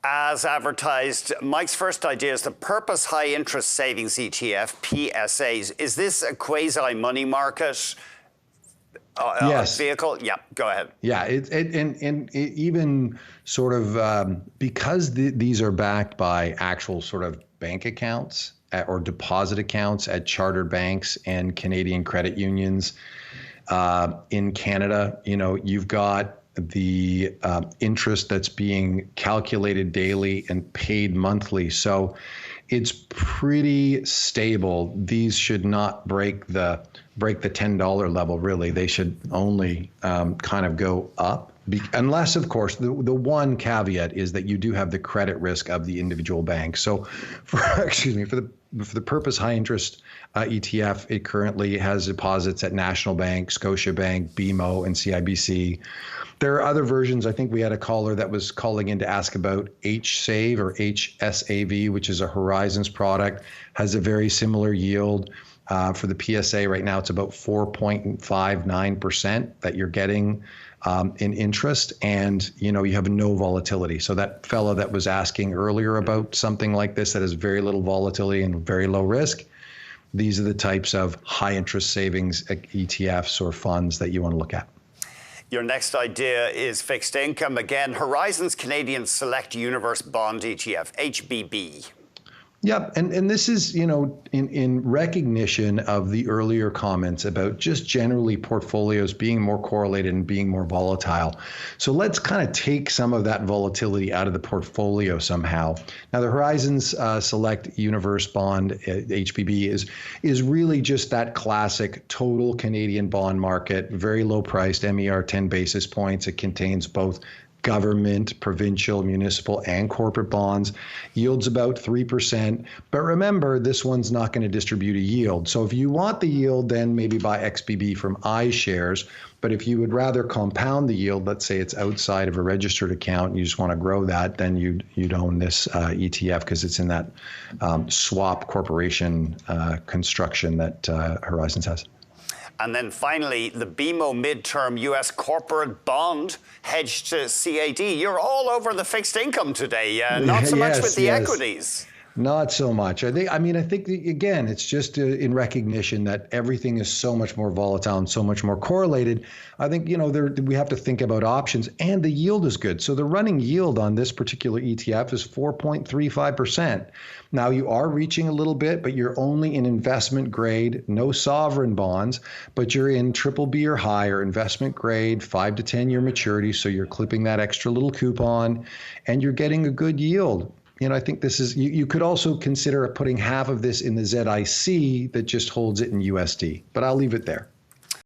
As advertised, Mike's first idea is the Purpose High Interest Savings ETF, PSAs. Is this a quasi-money market Yes. vehicle? Yeah, go ahead. Yeah, even sort of because these are backed by actual sort of bank accounts or deposit accounts at chartered banks and Canadian credit unions in Canada, you've got the interest that's being calculated daily and paid monthly. So it's pretty stable. These should not break the $10 level, really. They should only kind of go up. Unless, of course, the one caveat is that you do have the credit risk of the individual bank. So for the Purpose High Interest ETF, it currently has deposits at National Bank, Scotiabank, BMO, and CIBC. There are other versions. I think we had a caller that was calling in to ask about HSAV or HSAV, which is a Horizons product, has a very similar yield. For the PSA right now, it's about 4.59% that you're getting in interest, and you have no volatility. So that fellow that was asking earlier about something like this that has very little volatility and very low risk, these are the types of high interest savings ETFs or funds that you want to look at. Your next idea is fixed income. Again, Horizons Canadian Select Universe Bond ETF, HBB. Yeah, and this is, in recognition of the earlier comments about just generally portfolios being more correlated and being more volatile. So let's kind of take some of that volatility out of the portfolio somehow. Now, the Horizons Select Universe Bond, HBB, is really just that classic total Canadian bond market, very low priced, MER 10 basis points. It contains both government, provincial, municipal, and corporate bonds. Yields about 3%. But remember, this one's not going to distribute a yield. So if you want the yield, then maybe buy XBB from iShares. But if you would rather compound the yield, let's say it's outside of a registered account, and you just want to grow that, then you'd own this ETF because it's in that swap corporation construction that Horizons has. And then finally, the BMO midterm U.S. corporate bond hedged to CAD. You're all over the fixed income today, not so much with the equities. Not so much. I think, again, it's just in recognition that everything is so much more volatile and so much more correlated. I think, we have to think about options, and the yield is good. So the running yield on this particular ETF is 4.35%. Now, you are reaching a little bit, but you're only in investment grade, no sovereign bonds, but you're in BBB or higher, investment grade, 5 to 10 year maturity. So you're clipping that extra little coupon and you're getting a good yield. I think this is, you could also consider putting half of this in the ZIC that just holds it in USD, but I'll leave it there.